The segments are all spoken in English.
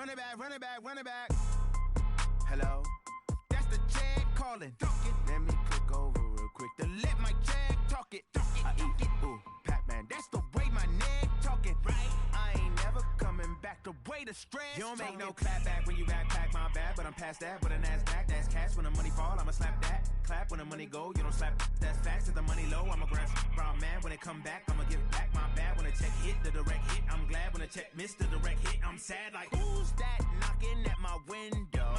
Run it back, run it back, run it back. Hello? That's the Jag calling. Let me click over real quick to let my Jag talk it. I eat it, ooh, Pac-Man. That's the way my neck talking. Right? I ain't never coming back the way the stress. You don't make no clap back when you backpack, my bad. But I'm past that with a NASDAQ. That's cash when the money fall, I'ma slap that. Clap when the money go, you don't slap. That's facts. If the money low, I'ma grab brown man. When it come back, I'ma give back my bad. When the check hit, the direct hit. I'm glad when the check missed the direct hit. I'm sad like, who's that knocking at my window?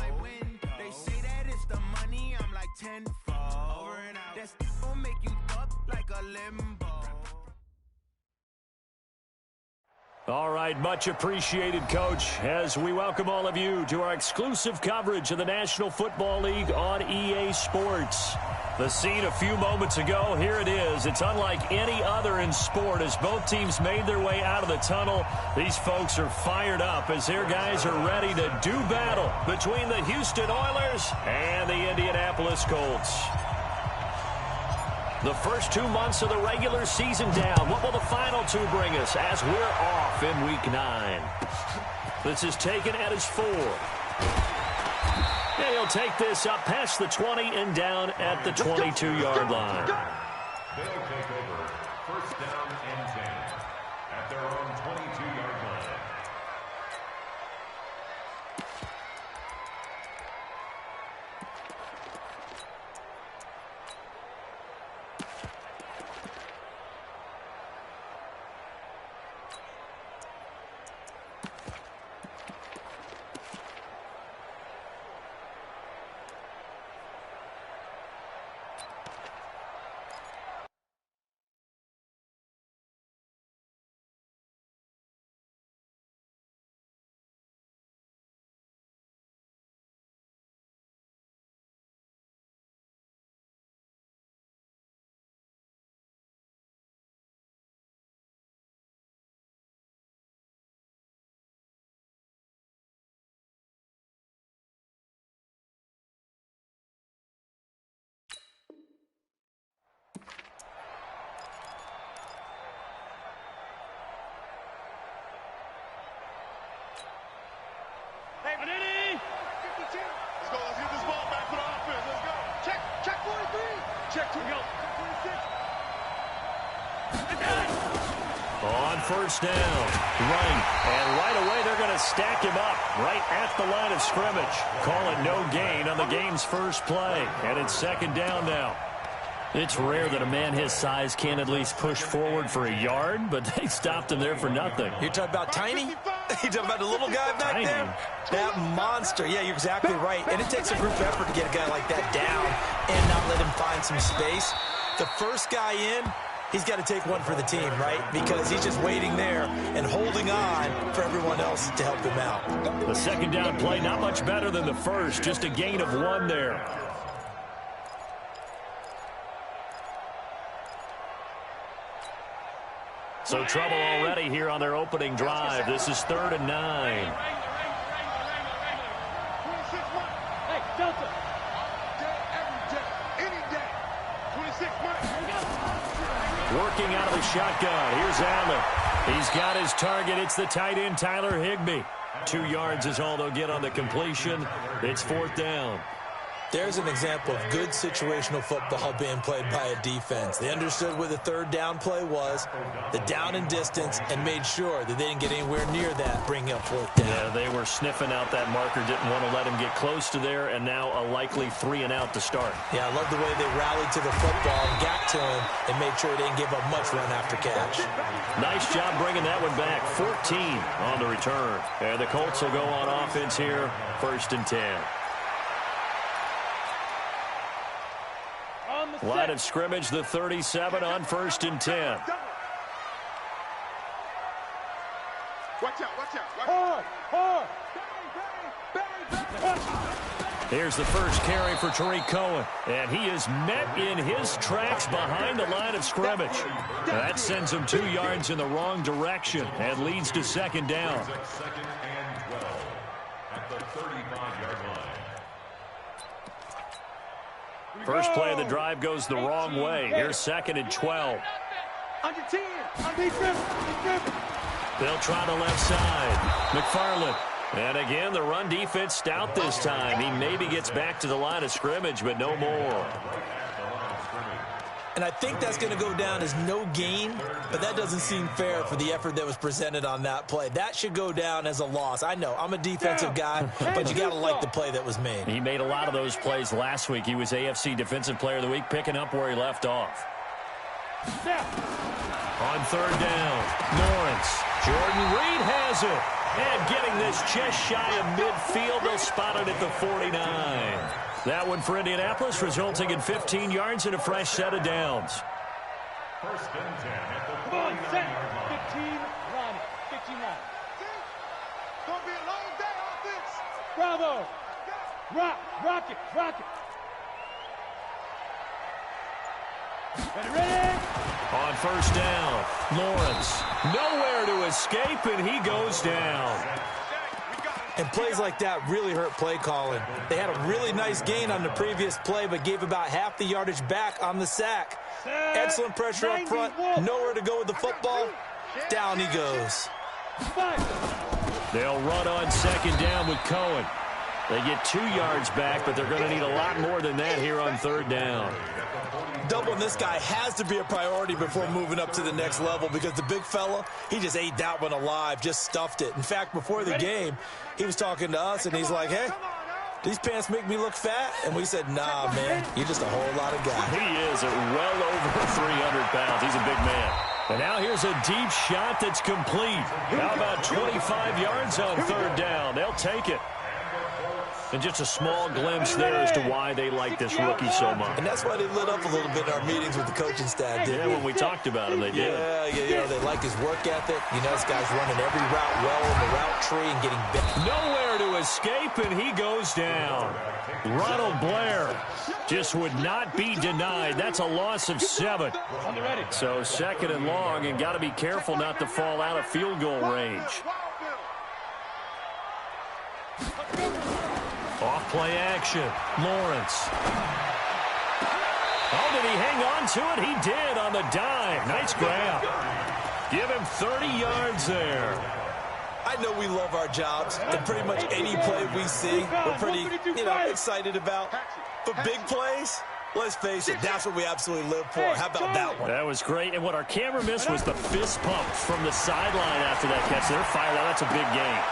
They say that it's the money, I'm like tenfold. Over and out. That's gonna make you up like a limbo. All right, much appreciated, Coach, as we welcome all of you to our exclusive coverage of the National Football League on EA Sports. The scene a few moments ago, here it is. It's unlike any other in sport as both teams made their way out of the tunnel. These folks are fired up as their guys are ready to do battle between the Houston Oilers and the Indianapolis Colts. The first 2 months of the regular season down. What will the final two bring us as we're off in Week 9? This is taken at his 4. And he'll take this up past the 20 and down at the 22-yard line. They'll take over first down and 10 at their own 22-yard line. Let's go. Let's get this ball back for the offense. Let's go. Check 43. Check 2. Go. Check 26. On first down, right, and right away they're going to stack him up right at the line of scrimmage. Call it no gain on the game's first play, and it's second down now. It's rare that a man his size can at least push forward for a yard, but they stopped him there for nothing. You're talking about tiny? You're talking about the little guy back there? That monster. Yeah, you're exactly right. And it takes a group effort to get a guy like that down and not let him find some space. The first guy in, he's got to take one for the team, right? Because he's just waiting there and holding on for everyone else to help him out. The second down play, not much better than the first. Just a gain of 1 there. So trouble already here on their opening drive. This is 3rd and 9. Hey, Delta. Every day, any day. 26 Working out of the shotgun. Here's Allen. He's got his target. It's the tight end, Tyler Higbee. 2 yards is all they'll get on the completion. It's 4th down. There's an example of good situational football being played by a defense. They understood where the 3rd down play was, the down and distance, and made sure that they didn't get anywhere near that, bringing up 4th down. Yeah, they were sniffing out that marker, didn't want to let him get close to there, and now a likely 3 and out to start. Yeah, I love the way they rallied to the football and got to him and made sure they didn't give up much run after catch. Nice job bringing that one back. 14 on the return. And the Colts will go on offense here, 1st and 10. Line of scrimmage, the 37 on 1st and 10. Watch out. Here's the first carry for Tariq Cohen. And he is met in his tracks behind the line of scrimmage. That sends him 2 yards in the wrong direction and leads to 2nd down. 2nd and 12 at the 35-yard line. First play of the drive goes the wrong way. Here's 2nd and 12. Under 10. They'll try the left side. McFarland And again, the run defense stout this time. He maybe gets back to the line of scrimmage, but no more. And I think that's going to go down as no gain, but that doesn't seem fair for the effort that was presented on that play. That should go down as a loss. I know, I'm a defensive guy, but you got to like the play that was made. He made a lot of those plays last week. He was AFC Defensive Player of the Week, picking up where he left off. On third down, Lawrence. Jordan Reed has it. And getting this just shy of midfield, they'll spot it at the 49. That one for Indianapolis, resulting in 15 yards and a fresh set of downs. First and 10 at the 49-yard line. 15 line. 15 line. It's going to be a long day offense. Bravo. Rock it. Ready? On first down, Lawrence. Nowhere to escape, and he goes down. And plays like that really hurt play calling. They had a really nice gain on the previous play, but gave about half the yardage back on the sack. Excellent pressure up front. Nowhere to go with the football. Down he goes. They'll run on second down with Cohen. They get 2 yards back, but they're going to need a lot more than that here on third down. Doubling this guy has to be a priority before moving up to the next level, because the big fella, he just ate that one alive, just stuffed it. In fact, before the game, he was talking to us, and he's like, hey, these pants make me look fat? And we said, nah, man, you're just a whole lot of guy. He is at well over 300 pounds. He's a big man. And now here's a deep shot that's complete. How about 25 yards on third down? They'll take it. And just a small glimpse there as to why they like this rookie so much. And that's why they lit up a little bit in our meetings with the coaching staff, didn't when we talked about him, they did. Yeah, they like his work ethic. You know, this guy's running every route well in the route tree and getting better. Nowhere to escape, and he goes down. Ronald Blair just would not be denied. That's a loss of 7. So second and long, and got to be careful not to fall out of field goal range. Off play action, Lawrence. Oh, did he hang on to it? He did on the dive. Nice grab. Give him 30 yards there. I know we love our jobs, and pretty much any play we see, we're pretty, excited about. But big plays, let's face it, that's what we absolutely live for. How about that one? That was great. And what our camera missed was the fist pump from the sideline after that catch. They're fired out. That's a big game.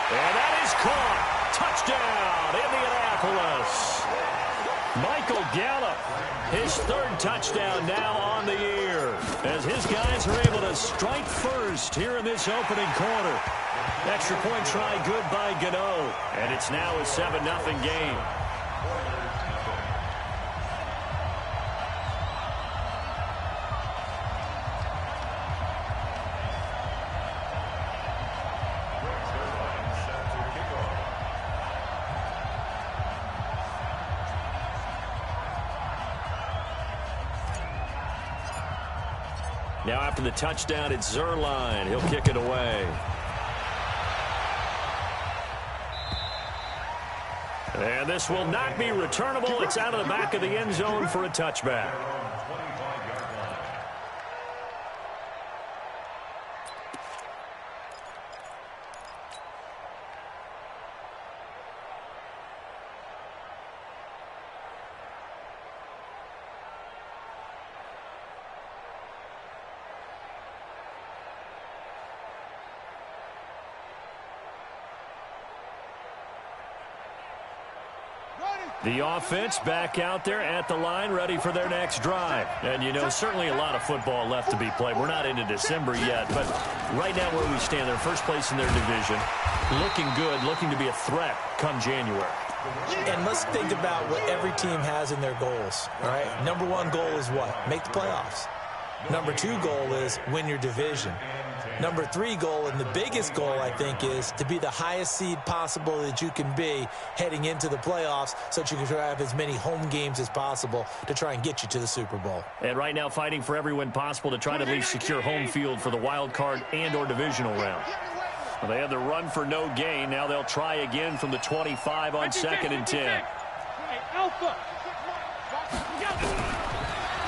And that is caught. Touchdown, Indianapolis. Michael Gallup, his 3rd touchdown now on the year, as his guys are able to strike first here in this opening quarter. Extra point try good by Gano, and it's now a 7-0 game. Now after the touchdown, it's Zerline. He'll kick it away. And this will not be returnable. It's out of the back of the end zone for a touchback. The offense back out there at the line, ready for their next drive. And, certainly a lot of football left to be played. We're not into December yet, but right now where we stand, they're first place in their division. Looking good, looking to be a threat come January. And let's think about what every team has in their goals, all right? Number 1 goal is what? Make the playoffs. Number 2 goal is win your division. Number 3 goal, and the biggest goal, I think, is to be the highest seed possible that you can be heading into the playoffs so that you can have as many home games as possible to try and get you to the Super Bowl. And right now fighting for every win possible to try to at least secure home field for the wild card and or divisional round. Well, they had the run for no gain. Now they'll try again from the 25 on 2nd and 10.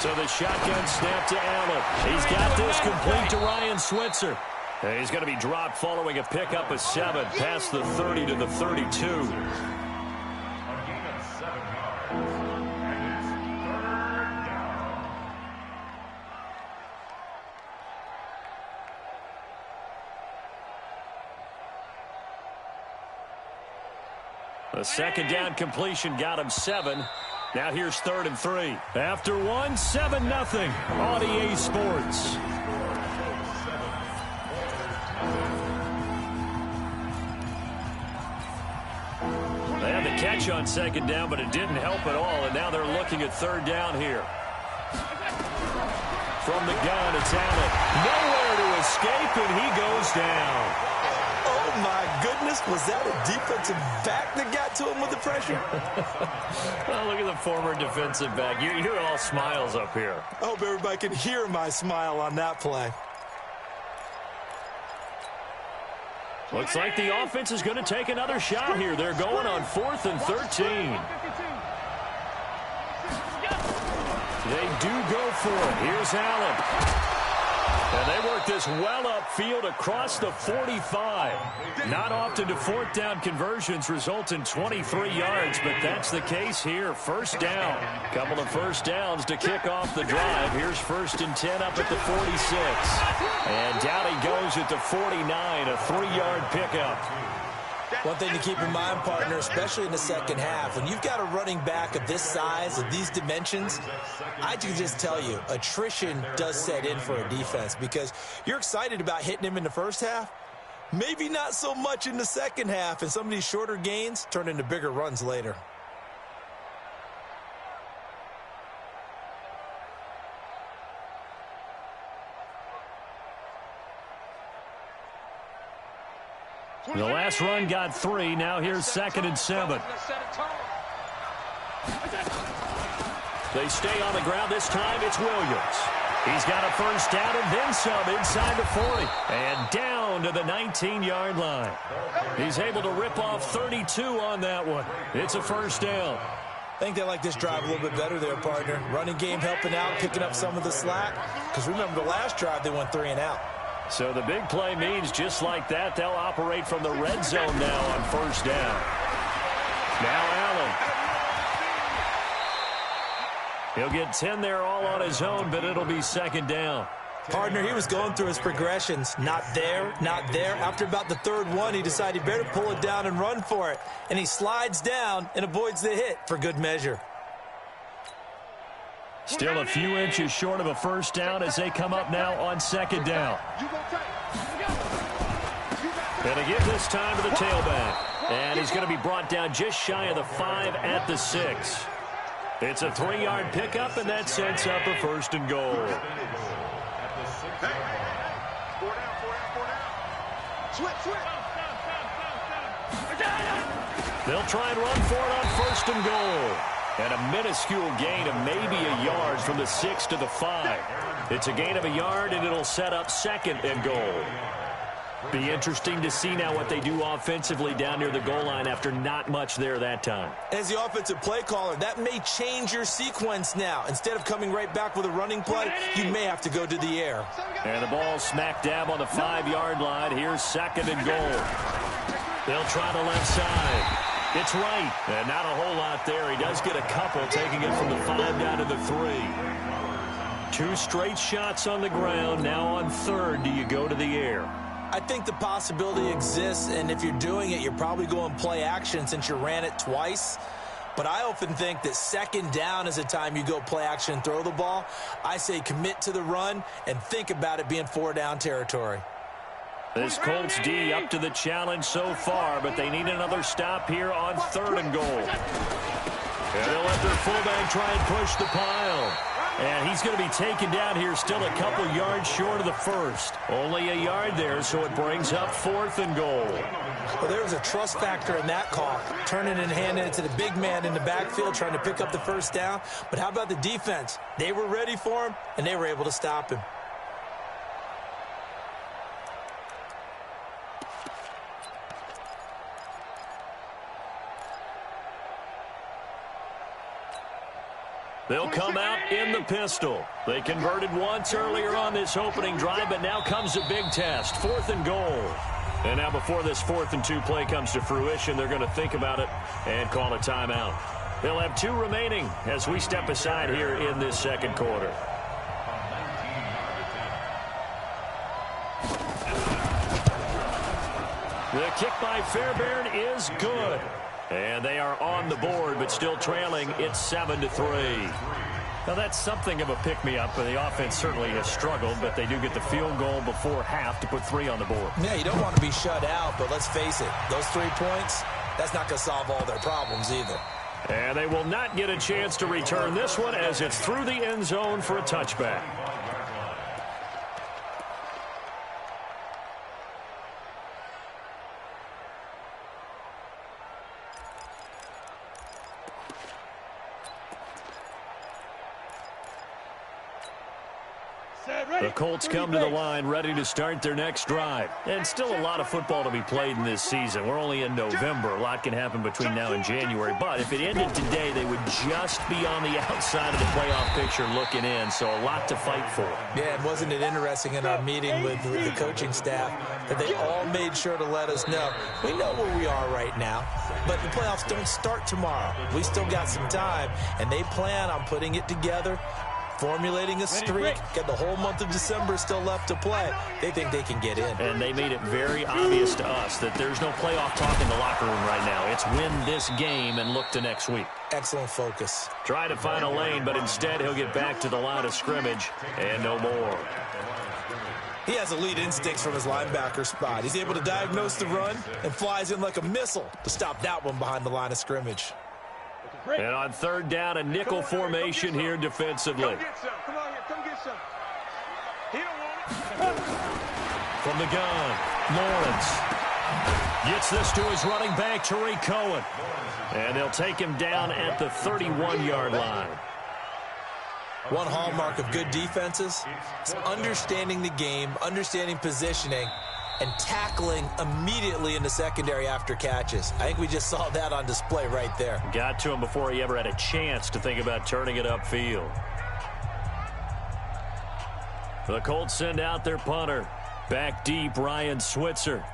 So the shotgun snap to Allen. He's got this complete to Ryan Switzer. And he's going to be dropped following a pickup of 7 past the 30 to the 32. A gain of 7 yards. And it's 3rd down. The second down completion got him 7. Now here's 3rd and 3. After 1, 7-0 on EA Sports. They had the catch on 2nd down, but it didn't help at all, and now they're looking at 3rd down here. From the gun, it's Allen. Nowhere to escape, and he goes down. Oh, my goodness. Was that a defensive back that got to him with the pressure? Oh, look at the former defensive back. You're all smiles up here. I hope everybody can hear my smile on that play. Looks like the offense is going to take another shot here. They're going on 4th and 13. They do go for it. Here's Allen. And they work this well upfield across the 45. Not often do 4th down conversions result in 23 yards, but that's the case here. 1st down. Couple of 1st downs to kick off the drive. Here's 1st and 10 up at the 46. And down he goes at the 49, a 3-yard pickup. One thing to keep in mind, partner, especially in the second half, when you've got a running back of this size, of these dimensions, I can just tell you, attrition does set in for a defense because you're excited about hitting him in the first half, maybe not so much in the second half, and some of these shorter gains turn into bigger runs later. The last run got 3. Now here's 2nd and 7. They stay on the ground. This time it's Williams. He's got a 1st down and then some inside the 40. And down to the 19-yard line. He's able to rip off 32 on that one. It's a 1st down. I think they like this drive a little bit better there, partner. Running game helping out, picking up some of the slack. Because remember, the last drive they went 3 and out. So the big play means just like that, they'll operate from the red zone now on 1st down. Now Allen. He'll get 10 there all on his own, but it'll be 2nd down. Partner, he was going through his progressions. Not there, not there. After about the 3rd one, he decided he better pull it down and run for it. And he slides down and avoids the hit for good measure. Still a few inches short of a 1st down as they come up now on 2nd down. Going to give this time to the tailback. And he's going to be brought down just shy of the 5 at the 6. It's a 3-yard pickup, and that sets up a 1st and goal. They'll try and run for it on 1st and goal. And a minuscule gain of maybe a yard from the 6 to the 5. It's a gain of a yard, and it'll set up 2nd and goal. Be interesting to see now what they do offensively down near the goal line after not much there that time. As the offensive play caller, that may change your sequence now. Instead of coming right back with a running play, you may have to go to the air. And the ball smack dab on the 5-yard line. Here's 2nd and goal. They'll try the left side. It's right, and not a whole lot there. He does get a couple, taking it from the 5 down to the 3. 2 straight shots on the ground. Now on 3rd, do you go to the air? I think the possibility exists, and if you're doing it, you're probably going play action since you ran it twice. But I often think that 2nd down is the time you go play action and throw the ball. I say commit to the run and think about it being 4-down territory. This Colts D up to the challenge so far, but they need another stop here on 3rd and goal. And they'll let their fullback try and push the pile. And he's going to be taken down here still a couple yards short of the 1st. Only a yard there, so it brings up 4th and goal. Well, there was a trust factor in that call, turning and handing it to the big man in the backfield, trying to pick up the 1st down. But how about the defense? They were ready for him, and they were able to stop him. They'll come out in the pistol. They converted once earlier on this opening drive, but now comes a big test. 4th and goal. And now before this 4th and 2 play comes to fruition, they're going to think about it and call a timeout. They'll have 2 remaining as we step aside here in this second quarter. The kick by Fairbairn is good. And they are on the board, but still trailing. It's 7-3. Now, that's something of a pick-me-up, and the offense certainly has struggled, but they do get the field goal before half to put 3 on the board. Yeah, you don't want to be shut out, but let's face it, those 3 points, that's not going to solve all their problems either. And they will not get a chance to return this one as it's through the end zone for a touchback. The Colts come to the line ready to start their next drive. And still a lot of football to be played in this season. We're only in November. A lot can happen between now and January. But if it ended today, they would just be on the outside of the playoff picture looking in. So a lot to fight for. Yeah, and wasn't it interesting in our meeting with the coaching staff that they all made sure to let us know, we know where we are right now, but the playoffs don't start tomorrow. We still got some time, and they plan on putting it together, formulating a streak, got the whole month of December still left to play. They think they can get in. And they made it very obvious to us that there's no playoff talk in the locker room right now. It's win this game and look to next week. Excellent focus. Try to find a lane, but instead he'll get back to the line of scrimmage and no more. He has elite instincts from his linebacker spot. He's able to diagnose the run and flies in like a missile to stop that one behind the line of scrimmage. And on 3rd down, a nickel formation here defensively. Come get some. Come on here. Come get some. He don't want it. From the gun, Lawrence gets this to his running back, Tariq Cohen. And they'll take him down at the 31-yard line. One hallmark of good defenses is understanding the game, understanding positioning, and tackling immediately in the secondary after catches. I think we just saw that on display right there. Got to him before he ever had a chance to think about turning it upfield. The Colts send out their punter. Back deep, Ryan Switzer.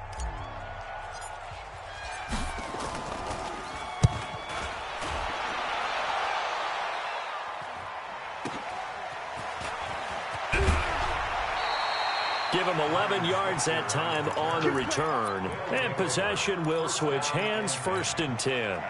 Give him 11 yards that time on the return. And possession will switch hands, 1st and 10.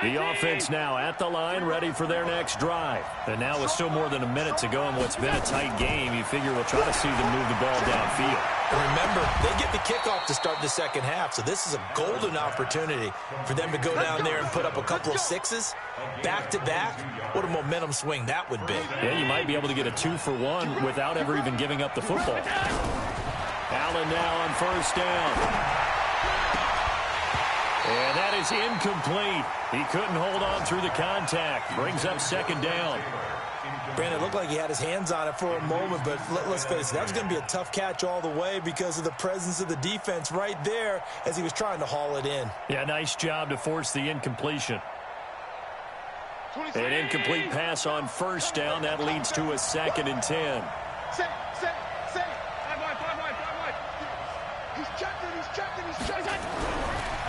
The offense now at the line, ready for their next drive. And now with still more than a minute to go in what's been a tight game, you figure we'll try to see them move the ball downfield. And remember, they get the kickoff to start the second half, so this is a golden opportunity for them to go down there and put up a couple of 6s back-to-back. What a momentum swing that would be. Yeah, you might be able to get a 2-for-1 without ever even giving up the football. Allen now on 1st down. And that is incomplete. He couldn't hold on through the contact. Brings up 2nd down. Brandon, it looked like he had his hands on it for a moment, but let's face it, that was going to be a tough catch all the way because of the presence of the defense right there as he was trying to haul it in. Yeah, nice job to force the incompletion. An incomplete pass on 1st down. That leads to a 2nd and 10. Say. 5 wide. He's checking.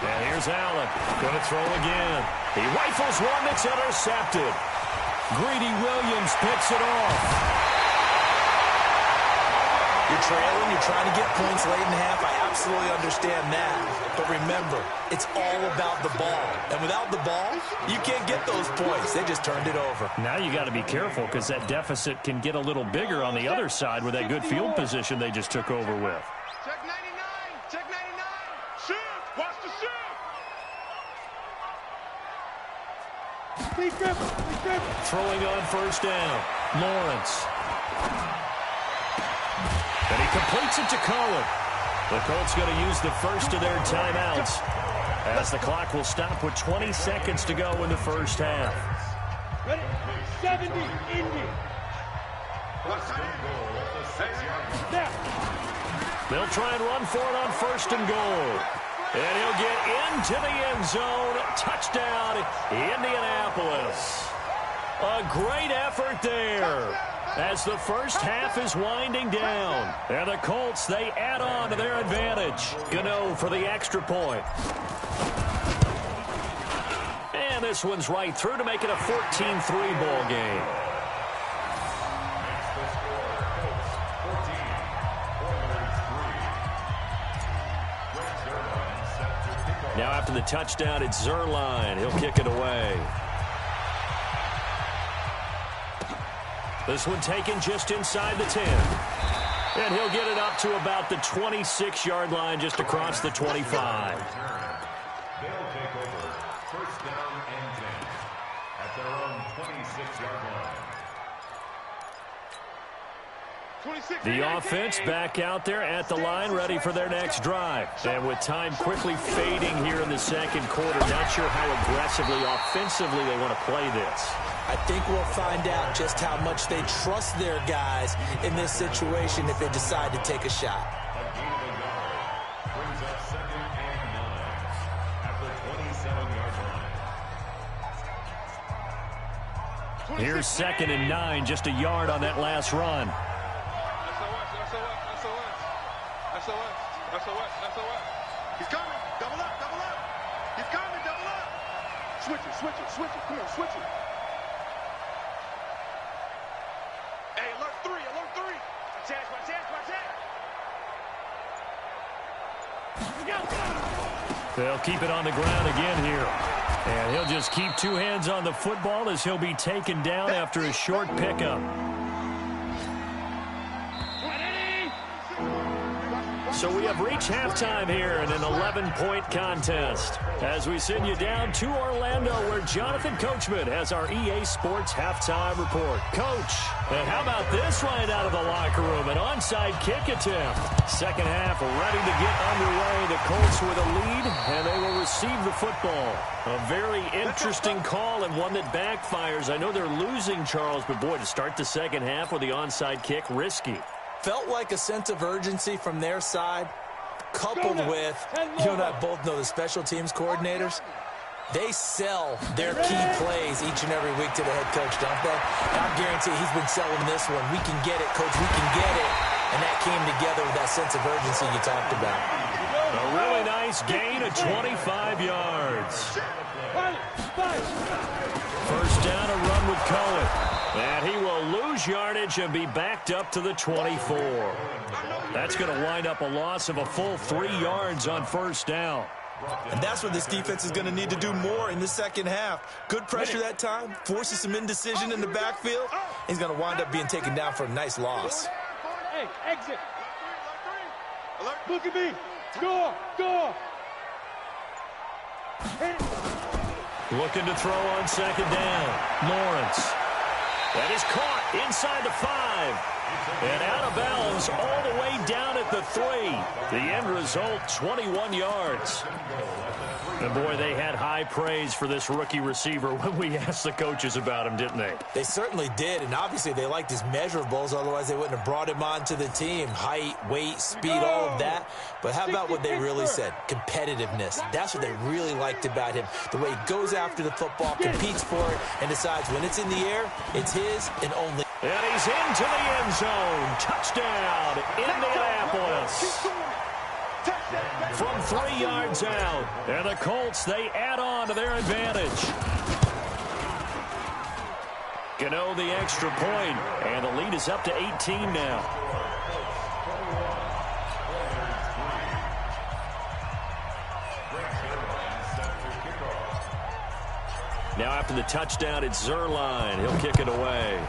And here's Allen. Going to throw again. He rifles one that's intercepted. Greedy Williams picks it off. You're trailing, you're trying to get points late in the half. I absolutely understand that. But remember, it's all about the ball. And without the ball, you can't get those points. They just turned it over. Now you got to be careful because that deficit can get a little bigger on the other side with that good field position they just took over with. Check 99. Shoot. Watch the shoot. Throwing on 1st down. Lawrence. And he completes it to Cohen. The Colts going to use the first of their timeouts as the clock will stop with 20 seconds to go in the first half. Ready? 70, Indy. They'll try and run for it on 1st and goal. And he'll get into the end zone. Touchdown, Indianapolis. A great effort there as the first half is winding down. And the Colts, they add on to their advantage. Gano for the extra point. And this one's right through to make it a 14-3 ball game. Now after the touchdown, it's Zuerlein. He'll kick it away. This one taken just inside the 10. And he'll get it up to about the 26-yard line just across the 25. They'll take over first down and 10 at their own 26-yard line. The offense back out there at the line, ready for their next drive. And with time quickly fading here in the second quarter, not sure how aggressively, offensively they want to play this. I think we'll find out just how much they trust their guys in this situation if they decide to take a shot. A gain of a yard brings up second and 9 at the 27-yard line. Here's second and 9, just a yard on that last run. SOS. He's coming. Double up. He's coming. Double up. Switch it. Come on, switch it. Hey, alert 3. Watch. They'll keep it on the ground again here. And he'll just keep two hands on the football as he'll be taken down after a short pickup. So we have reached halftime here in an 11-point contest as we send you down to Orlando where Jonathan Coachman has our EA Sports halftime report. Coach, and how about this right out of the locker room? An onside kick attempt. Second half ready to get underway. The Colts with a lead, and they will receive the football. A very interesting call and one that backfires. I know they're losing, Charles, but boy, to start the second half with the onside kick, risky. Felt like a sense of urgency from their side, coupled with, you and I both know the special teams coordinators, they sell their key plays each and every week to the head coach, don't they? And I guarantee he's been selling this one. We can get it, coach, we can get it. And that came together with that sense of urgency you talked about. A really nice gain of 25 yards. First down, a run with Cohen. And he will lose yardage and be backed up to the 24. That's going to wind up a loss of a full 3 yards on first down. And that's what this defense is going to need to do more in the second half. Good pressure that time, forces some indecision in the backfield. He's going to wind up being taken down for a nice loss. Hey, exit. Look at me. Go. Looking to throw on second down. Lawrence. That is caught inside the 5. And out of bounds all the way down at the 3. The end result, 21 yards. And boy, they had high praise for this rookie receiver when we asked the coaches about him, didn't they? They certainly did, and obviously they liked his measurables, otherwise they wouldn't have brought him onto the team. Height, weight, speed, all of that. But how about what they really said? Competitiveness. That's what they really liked about him. The way he goes after the football, competes for it, and decides when it's in the air, it's his and only. And he's into the end zone. Touchdown, Indianapolis. From 3 yards out. And the Colts, they add on to their advantage. Gano the extra point. And the lead is up to 18 now. Now after the touchdown, it's Zuerlein. He'll kick it away.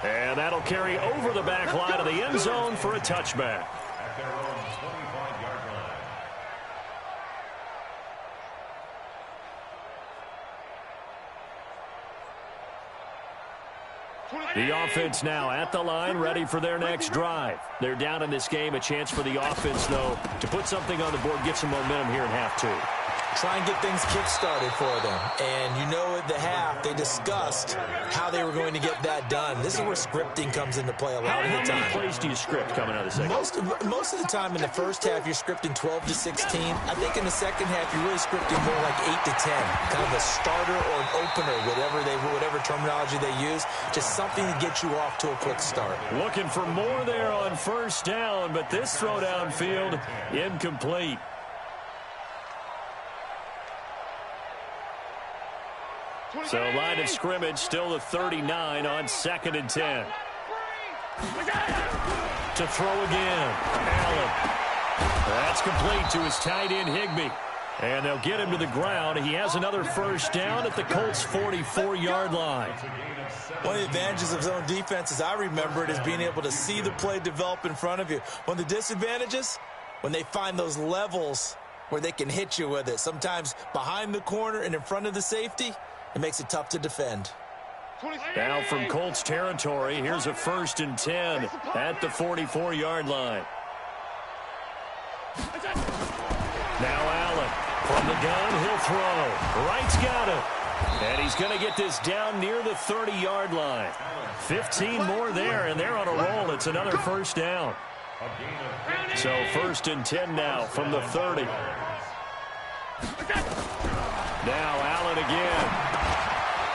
And that'll carry over the back line of the end zone for a touchback. At their own 25-yard line. The offense now at the line, ready for their next drive. They're down in this game. A chance for the offense, though, to put something on the board, get some momentum here in half 2. try and get things kick-started for them. And you know at the half, they discussed how they were going to get that done. This is where scripting comes into play a lot of the time. How many plays do you script coming out of the second? Most of the time in the first half, you're scripting 12 to 16. I think in the second half, you're really scripting more like 8 to 10. Kind of a starter or an opener, whatever terminology they use. Just something to get you off to a quick start. Looking for more there on first down, but this throw downfield, incomplete. So line of scrimmage still the 39 on 2nd and 10. To throw again. Allen. That's complete to his tight end, Higbee. And they'll get him to the ground. He has another first down at the Colts' 44-yard line. One of the advantages of zone defense, as I remember it, is being able to see the play develop in front of you. One of the disadvantages, when they find those levels where they can hit you with it, sometimes behind the corner and in front of the safety, it makes it tough to defend. Now from Colts territory, here's a 1st and 10 at the 44-yard line. Now Allen from the gun, he'll throw. Wright's got it. And he's going to get this down near the 30-yard line. 15 more there, and they're on a roll. It's another first down. So 1st and 10 now from the 30. Now Allen again.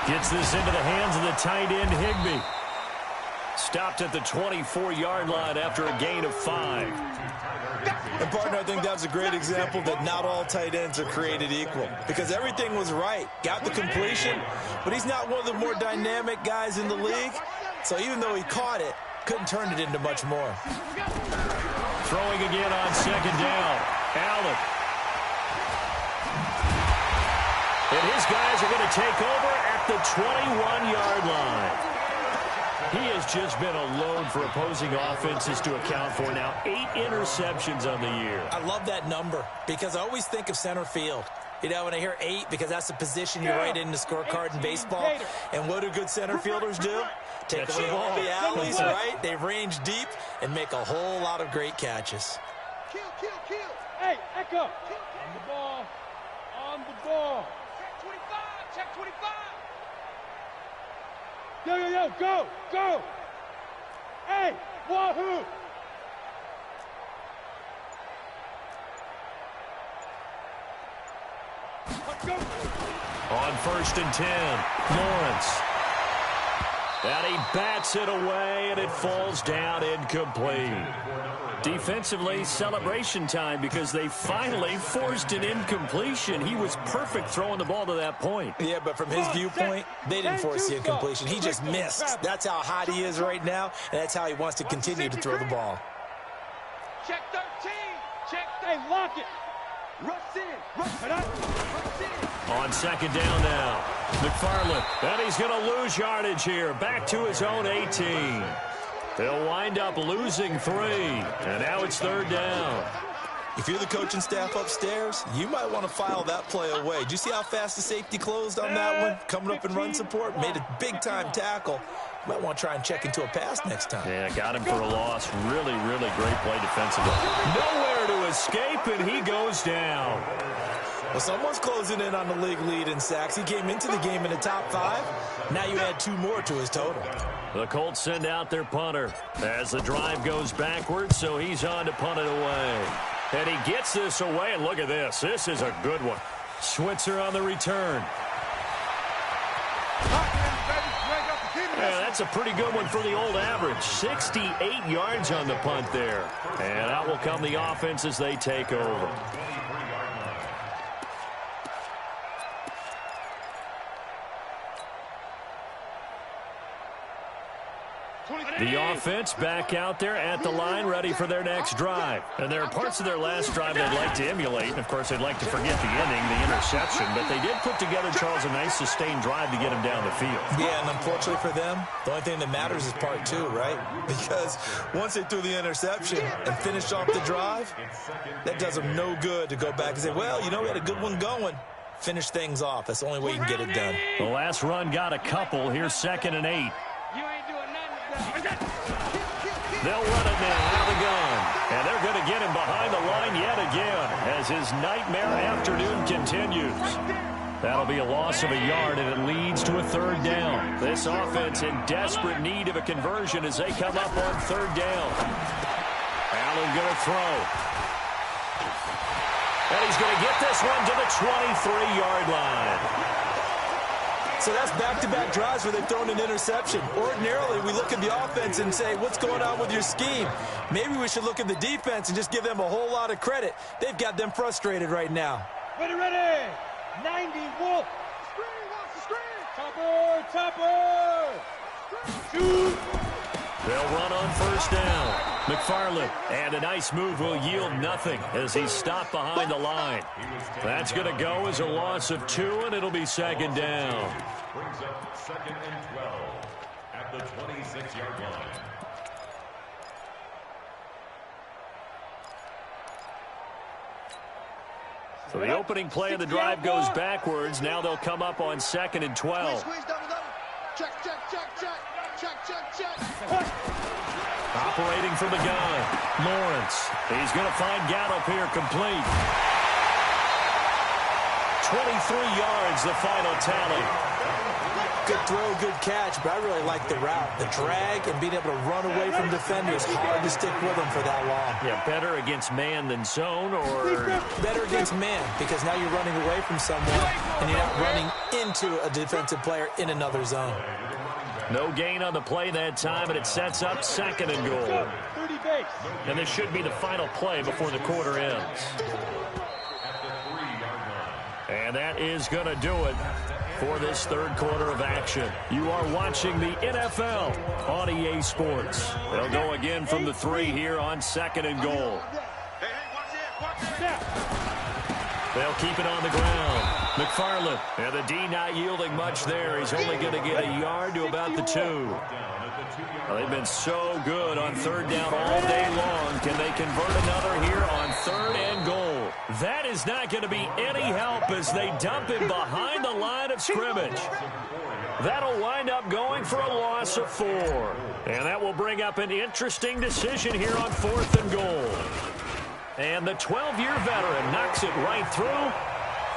Gets this into the hands of the tight end, Higbee. Stopped at the 24-yard line after a gain of 5. And, partner, I think that was a great example that not all tight ends are created equal. Because everything was right. Got the completion, but he's not one of the more dynamic guys in the league. So even though he caught it, couldn't turn it into much more. Throwing again on 2nd down. Allen. And his guys are going to take over at the 21-yard line. He has just been a load for opposing offenses to account for now. 8 interceptions on the year. I love that number because I always think of center field. You know, when I hear 8, because that's the position you write in the scorecard in baseball. And what do good center fielders do? Take away all the alleys, right? They range deep and make a whole lot of great catches. Kill. Hey, Echo. On the ball. On the ball. Check 25. Yo, go. Hey, wahoo. Let's go. On 1st and 10, Lawrence. And he bats it away, and it falls down incomplete. Defensively, celebration time because they finally forced an incompletion. He was perfect throwing the ball to that point. Yeah, but from his viewpoint, they didn't force the incompletion. He just missed. That's how hot he is right now, and that's how he wants to continue to throw the ball. Check 13. Check. Hey, lock it. Rush in. On 2nd down now, McFarland. And he's going to lose yardage here. Back to his own 18. They'll wind up losing 3. And now it's 3rd down. If you're the coaching staff upstairs, you might want to file that play away. Do you see how fast the safety closed on that one? Coming up in run support, made a big-time tackle. You might want to try and check into a pass next time. Yeah, got him for a loss. Really, really great play defensively. Nowhere to escape, and he goes down. Well, someone's closing in on the league lead in sacks. He came into the game in the top 5. Now you add 2 more to his total. The Colts send out their punter as the drive goes backwards, so he's on to punt it away. And he gets this away, and look at this. This is a good one. Switzer on the return. Yeah, that's a pretty good one for the old average. 68 yards on the punt there. And out will come the offense as they take over. The offense back out there at the line, ready for their next drive. And there are parts of their last drive they'd like to emulate. And, of course, they'd like to forget the inning, the interception. But they did put together, Charles, a nice sustained drive to get him down the field. Yeah, and unfortunately for them, the only thing that matters is part 2, right? Because once they threw the interception and finished off the drive, that does them no good to go back and say, well, you know, we had a good one going. Finish things off. That's the only way you can get it done. The last run got a couple. Here's 2nd and 8. You ain't doing nothing. They'll run it now out of the gun. And they're going to get him behind the line yet again as his nightmare afternoon continues. That'll be a loss of a yard, and it leads to a third down. This offense in desperate need of a conversion as they come up on third down. Allen going to throw. And he's going to get this one to the 23-yard line. So that's back-to-back drives where they've thrown an interception. Ordinarily, we look at the offense and say, what's going on with your scheme? Maybe we should look at the defense and just give them a whole lot of credit. They've got them frustrated right now. Ready, ready. 90, Wolf. Screen, watch the screen. Topper, topper. Shoot. They'll run on first down. McFarland, and a nice move will yield nothing as he's stopped behind the line. That's going to go as a loss of 2, and it'll be second down. Brings up 2nd and 12 at the 26-yard line. So the opening play of the drive goes backwards. Now they'll come up on 2nd and 12. Squeeze, double. Check, check, check, check. Check, check, check. Operating from the gun, Lawrence. He's going to find Gallup here complete. 23 yards, the final tally. Good throw, good catch, but I really like the route. The drag and being able to run away from defenders, hard to stick with them for that long. Yeah, better against man than zone, or better against man, because now you're running away from someone and you're not running into a defensive player in another zone. No gain on the play that time, and it sets up 2nd and goal. 30 base. And this should be the final play before the quarter ends. And that is going to do it for this third quarter of action. You are watching the NFL on EA Sports. They'll go again from the 3 here on 2nd and goal. Hey, watch it. They'll keep it on the ground. McFarland, and the D not yielding much there. He's only going to get a yard to about the 2. Well, they've been so good on third down all day long. Can they convert another here on 3rd and goal? That is not going to be any help as they dump him behind the line of scrimmage. That'll wind up going for a loss of 4. And that will bring up an interesting decision here on 4th and goal. And the 12-year veteran knocks it right through.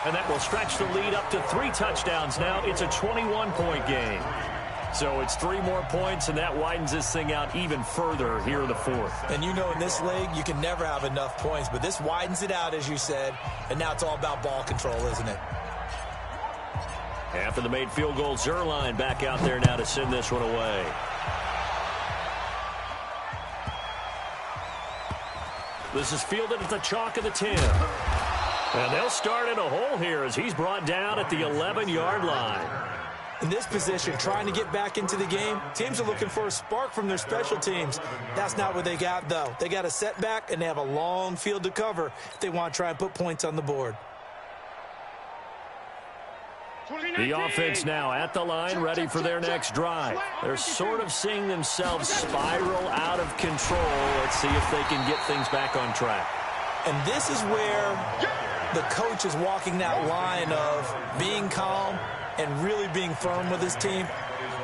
And that will stretch the lead up to 3 touchdowns now. It's a 21-point game. So it's 3 more points, and that widens this thing out even further here in the 4th. And you know in this league, you can never have enough points. But this widens it out, as you said. And now it's all about ball control, isn't it? After the made field goal, Zerline back out there now to send this one away. This is fielded at the chalk of the 10. And they'll start in a hole here as he's brought down at the 11-yard line. In this position, trying to get back into the game, teams are looking for a spark from their special teams. That's not what they got, though. They got a setback, and they have a long field to cover if they want to try and put points on the board. The offense now at the line, ready for their next drive. They're sort of seeing themselves spiral out of control. Let's see if they can get things back on track. And this is where the coach is walking that line of being calm and really being firm with his team.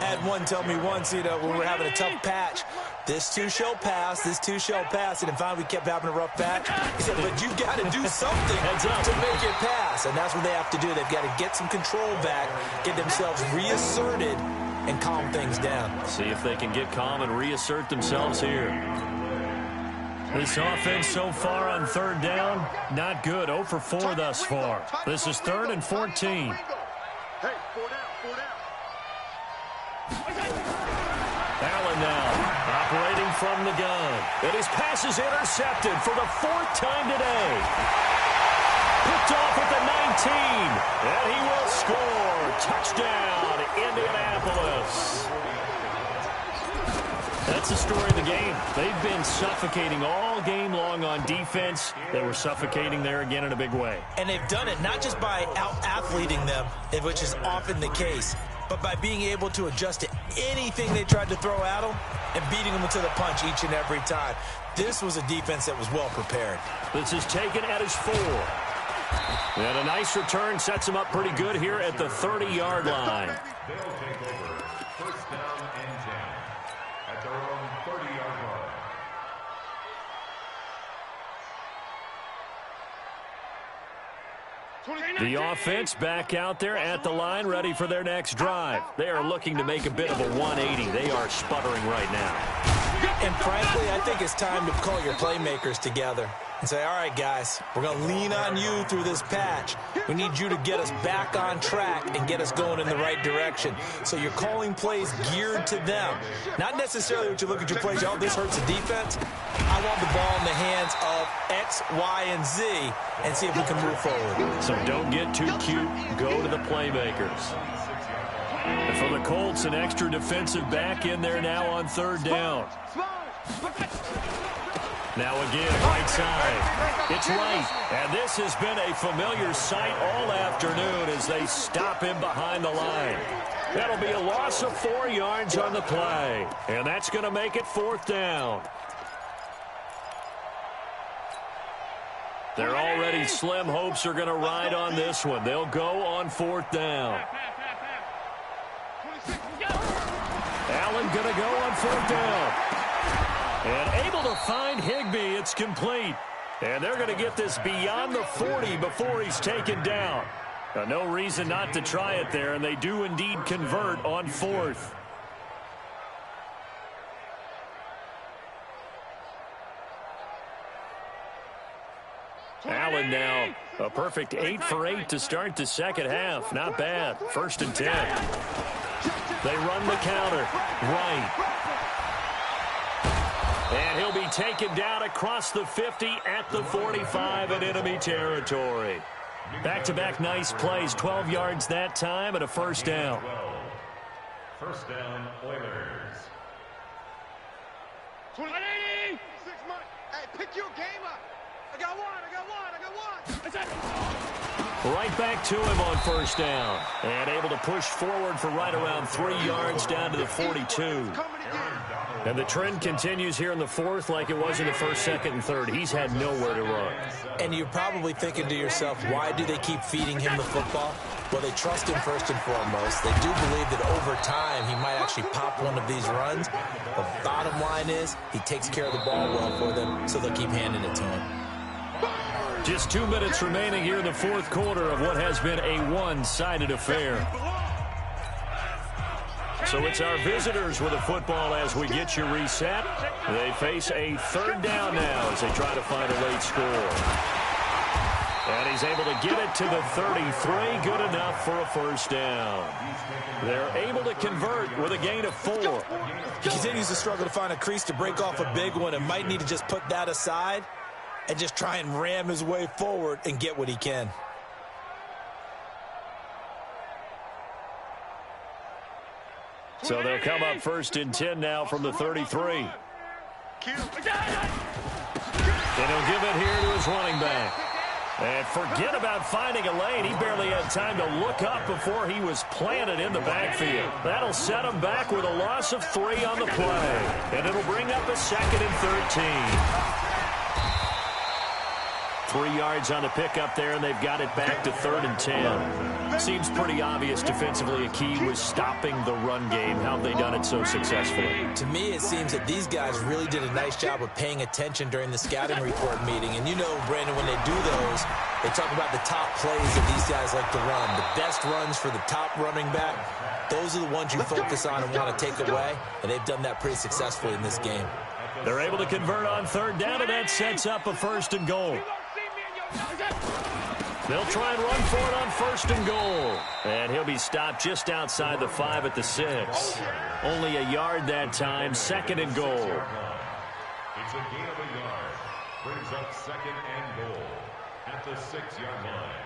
I had one tell me once, when we were having a tough patch, this too shall pass, this too shall pass. And finally we kept having a rough patch. He said, but you got to do something to make it pass. And that's what they have to do. They've got to get some control back, get themselves reasserted, and calm things down. See if they can get calm and reassert themselves here. This offense so far on third down, not good. 0 for 4 thus far. This is 3rd and 14. Hey, 4 down, 4 down. Allen now, operating from the gun. And his pass is intercepted for the 4th time today. Picked off at the 19. And he will score. Touchdown, Indianapolis. That's the story of the game. They've been suffocating all game long on defense. They were suffocating there again in a big way. And they've done it not just by out-athleting them, which is often the case, but by being able to adjust to anything they tried to throw at them and beating them to the punch each and every time. This was a defense that was well prepared. This is taken at his 4. And a nice return sets him up pretty good here at the 30-yard line. They'll take over 1st down and 10 at their own 30-yard line. The offense back out there at the line, ready for their next drive. They are looking to make a bit of a 180. They are sputtering right now. And frankly, I think it's time to call your playmakers together and say, all right, guys, we're going to lean on you through this patch. We need you to get us back on track and get us going in the right direction. So you're calling plays geared to them. Not necessarily what you look at your plays, oh, this hurts the defense. I want the ball in the hands of X, Y, and Z and see if we can move forward. So don't get too cute. Go to the playmakers. And for the Colts, an extra defensive back in there now on third down. Now again, right side. It's right. And this has been a familiar sight all afternoon as they stop him behind the line. That'll be a loss of 4 yards on the play. And that's going to make it fourth down. Their already slim hopes are going to ride on this one. They'll go on fourth down. Allen going to go on fourth down. And able to find Higbee. It's complete. And they're going to get this beyond the 40 before he's taken down. No reason not to try it there, and they do indeed convert on fourth. Allen now a perfect 8 for 8 to start the second half. Not bad. 1st and 10. They run the counter. Right. And he'll be taken down across the 50 at the 45 in enemy territory. Back-to-back nice plays. 12 yards that time and a first down. First down, Oilers. 20. Hey, pick your game up. I got one. Right back to him on first down. And able to push forward for right around 3 yards down to the 42. And the trend continues here in the fourth like it was in the first, second, and third. He's had nowhere to run. And you're probably thinking to yourself, why do they keep feeding him the football? Well, they trust him first and foremost. They do believe that over time he might actually pop one of these runs. The bottom line is he takes care of the ball well for them, so they'll keep handing it to him. Just 2 minutes remaining here in the fourth quarter of what has been a one-sided affair. So it's our visitors with the football as we get you reset. They face a third down now as they try to find a late score. And he's able to get it to the 33. Good enough for a first down. They're able to convert with a gain of 4. He continues to struggle to find a crease to break off a big one and might need to just put that aside and just try and ram his way forward and get what he can. So they'll come up 1st and 10 now from the 33. And he'll give it here to his running back. And forget about finding a lane. He barely had time to look up before he was planted in the backfield. That'll set him back with a loss of 3 on the play. And it'll bring up a 2nd and 13. 3 yards on the pickup there, and they've got it back to 3rd and 10. Seems pretty obvious defensively a key was stopping the run game. How have they done it so successfully? To me, it seems that these guys really did a nice job of paying attention during the scouting report meeting. And you know, Brandon, when they do those, they talk about the top plays that these guys like to run. The best runs for the top running back. Those are the ones you focus on and want to take away. And they've done that pretty successfully in this game. They're able to convert on third down, and that sets up a 1st and goal. They'll try and run for it on 1st and goal. And he'll be stopped just outside the 5 at the 6. Only a yard that time, 2nd and goal. It's a gain of a yard. Brings up 2nd and goal at the 6-yard line.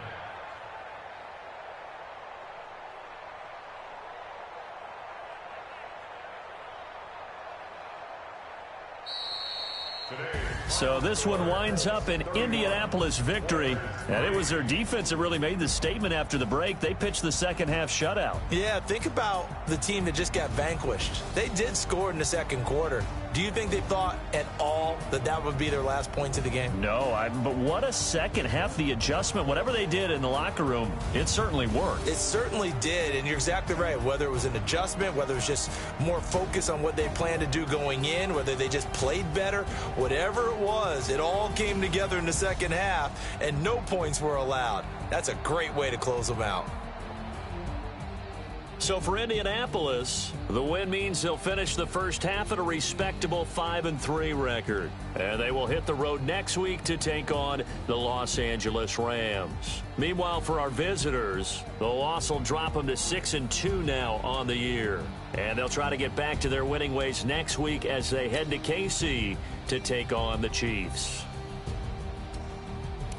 So this one winds up an Indianapolis victory. And it was their defense that really made the statement after the break. They pitched the second half shutout. Yeah, think about the team that just got vanquished. They did score in the second quarter, Do you think they thought at all that that would be their last points of the game? No, but what a second half. The adjustment, whatever they did in the locker room, it certainly worked. It certainly did, and you're exactly right. Whether it was an adjustment, whether it was just more focus on what they planned to do going in, whether they just played better, whatever it was, it all came together in the second half, and no points were allowed. That's a great way to close them out. So for Indianapolis, the win means they'll finish the first half at a respectable 5-3 record. And they will hit the road next week to take on the Los Angeles Rams. Meanwhile, for our visitors, the loss will drop them to 6-2 now on the year. And they'll try to get back to their winning ways next week as they head to KC to take on the Chiefs.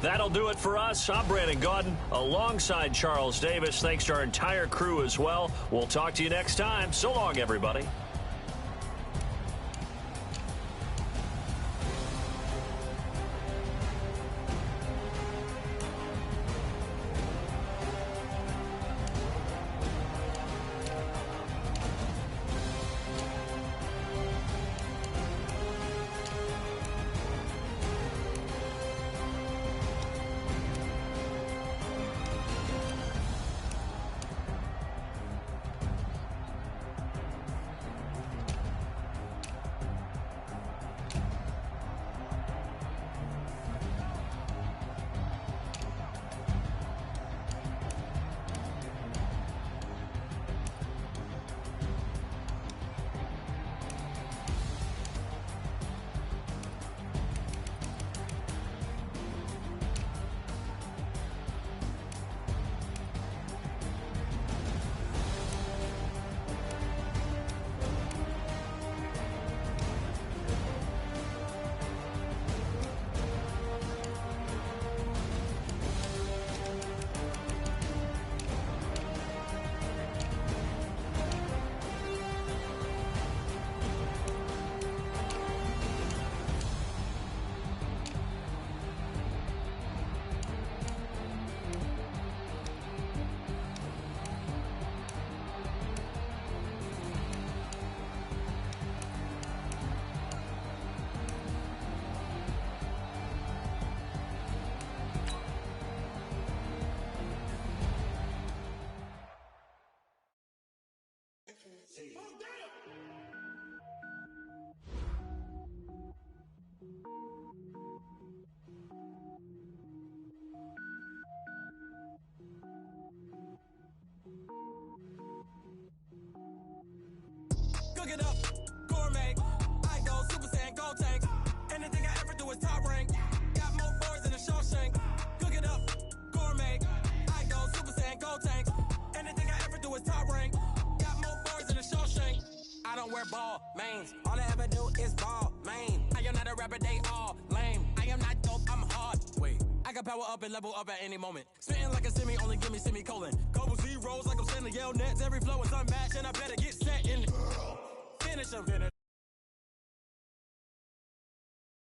That'll do it for us. I'm Brandon Gaudin alongside Charles Davis. Thanks to our entire crew as well. We'll talk to you next time. So long, everybody. Cook it up, gourmet. I go Super Saiyan, gold tank. Anything I ever do is top rank. Got more boards than a Shawshank. Cook it up, gourmet. I go Super Saiyan, gold tank. Anything I ever do is top rank. Got more boards than a Shawshank. I don't wear ball mains. All I ever do is ball main. I am not a rapper, they all lame. I am not dope, I'm hard. Wait, I can power up and level up at any moment. Spitting like a semi, only give me semicolon. Couple zeros like I'm sending yell nets. Every flow is unmatched, and I better get set in. Finish 'em.